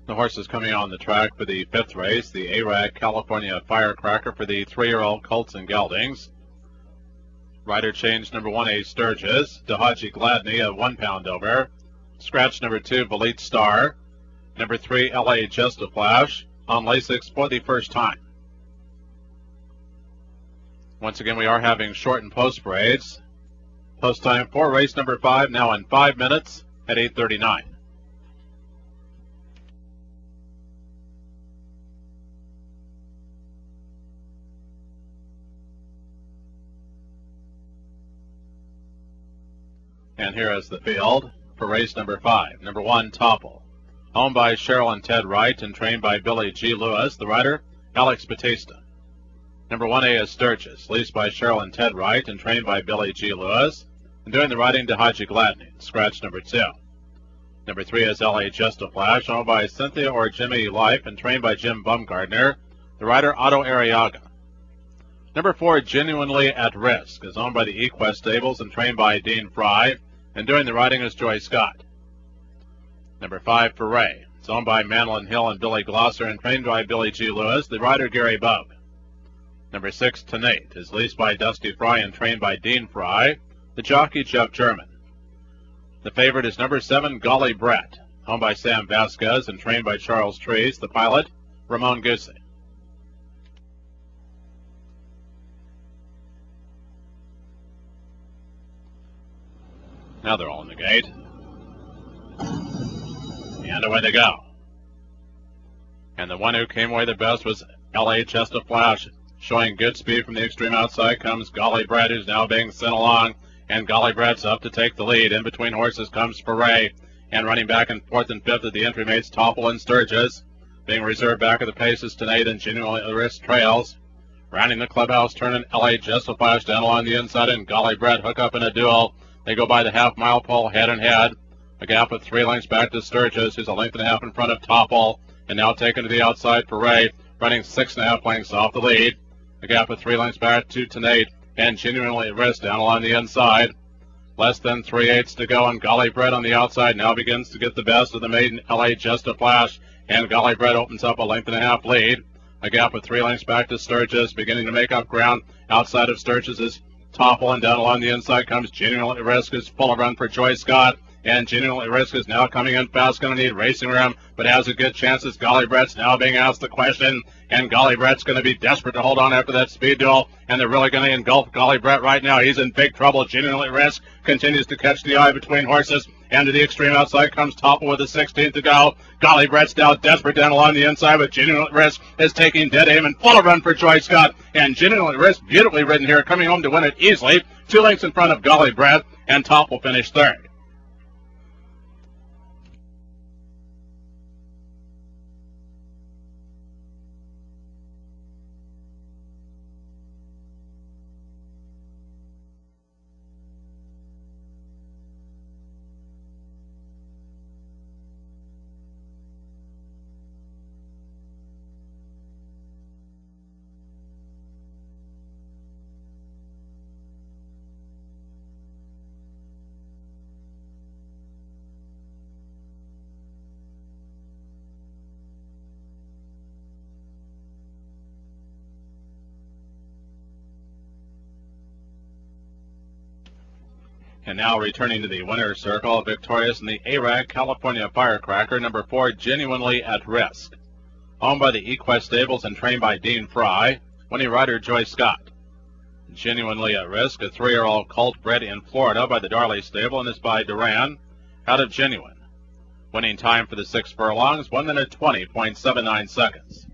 The horses coming on the track for the 5th race, the ARAC California Firecracker for the 3-year-old colts and geldings. Rider change number 1A Sturgis, Dahaji Gladney, a 1 pound over. Scratch number 2 Valit Star. Number 3 LA Just a Flash on Lasix for the first time. Once again, we are having short and post parades. Post time for race number 5 now in 5 minutes at 8:39. And here is the field for race number 5. Number 1, Topple. Owned by Cheryl and Ted Wright and trained by Billy G. Lewis. The rider, Alex Batista. Number 1A is Sturgis, leased by Cheryl and Ted Wright and trained by Billy G. Lewis. And doing the riding, Dahaji Gladney. Scratch number 2. Number 3 is LA Just a Flash, owned by Cynthia or Jimmy Life and trained by Jim Bumgardner. The rider, Otto Arriaga. Number 4, Genuinely at Risk, is owned by the Equest Stables and trained by Dean Fry. And doing the riding is Joy Scott. Number 5, Foray. It's owned by Manlin Hill and Billy Glosser and trained by Billy G. Lewis. The rider, Gary Bug. Number 6, Tenate, is leased by Dusty Fry and trained by Dean Fry. The jockey, Jeff German. The favorite is number 7, Golly Bret, owned by Sam Vasquez and trained by Charles Trees. The pilot, Ramon Gussi. Now they're all in the gate. And away they go. And the one who came away the best was LA Just a Flash. Showing good speed from the extreme outside comes Golly Bret, who's now being sent along. And Golly Bret's up to take the lead. In between horses comes Foray. And running back in 4th and 5th at the entry mates, Topple and Sturgis. Being reserved back of the paces tonight and Genuinely at Risk trails. Rounding the clubhouse, turning LA Just a Flash down along the inside, and Golly Bret hook up in a duel. They go by the half-mile pole head and head. A gap of 3 lengths back to Sturgis, who's a length and a half in front of Topple. And now taken to the outside for Ray, running 6.5 lengths off the lead. A gap of 3 lengths back to Tenate, and Genuinely at Risk down along the inside. Less than 3/8 to go, and Golly Bret on the outside now begins to get the best of the maiden LA Just a Flash. And Golly Bret opens up a length and a half lead. A gap of 3 lengths back to Sturgis, beginning to make up ground outside of Sturgis is Topple, and down along the inside comes Genuinely at Risk, who's full of run for Joy Scott. And Genuinely at Risk is now coming in fast, going to need racing room, but has a good chance as Golly Bret's now being asked the question. And Golly Bret's going to be desperate to hold on after that speed duel, and they're really going to engulf Golly Bret right now. He's in big trouble. Genuinely at Risk continues to catch the eye between horses, and to the extreme outside comes Topple with a 16th to go. Golly Bret's now desperate down along the inside, but Genuinely at Risk is taking dead aim and full of run for Joy Scott. And Genuinely at Risk, beautifully ridden here, coming home to win it easily. 2 lengths in front of Golly Bret, and Topple finished 3rd. And now returning to the winner's circle, victorious in the ARAC California Firecracker, number 4, Genuinely at Risk. Owned by the Equest Stables and trained by Dean Fry, winning rider Joy Scott. Genuinely at Risk, a 3-year-old colt bred in Florida by the Darley Stable and is by Duran, out of Genuine. Winning time for the 6 furlongs, 1 minute 20.79 seconds.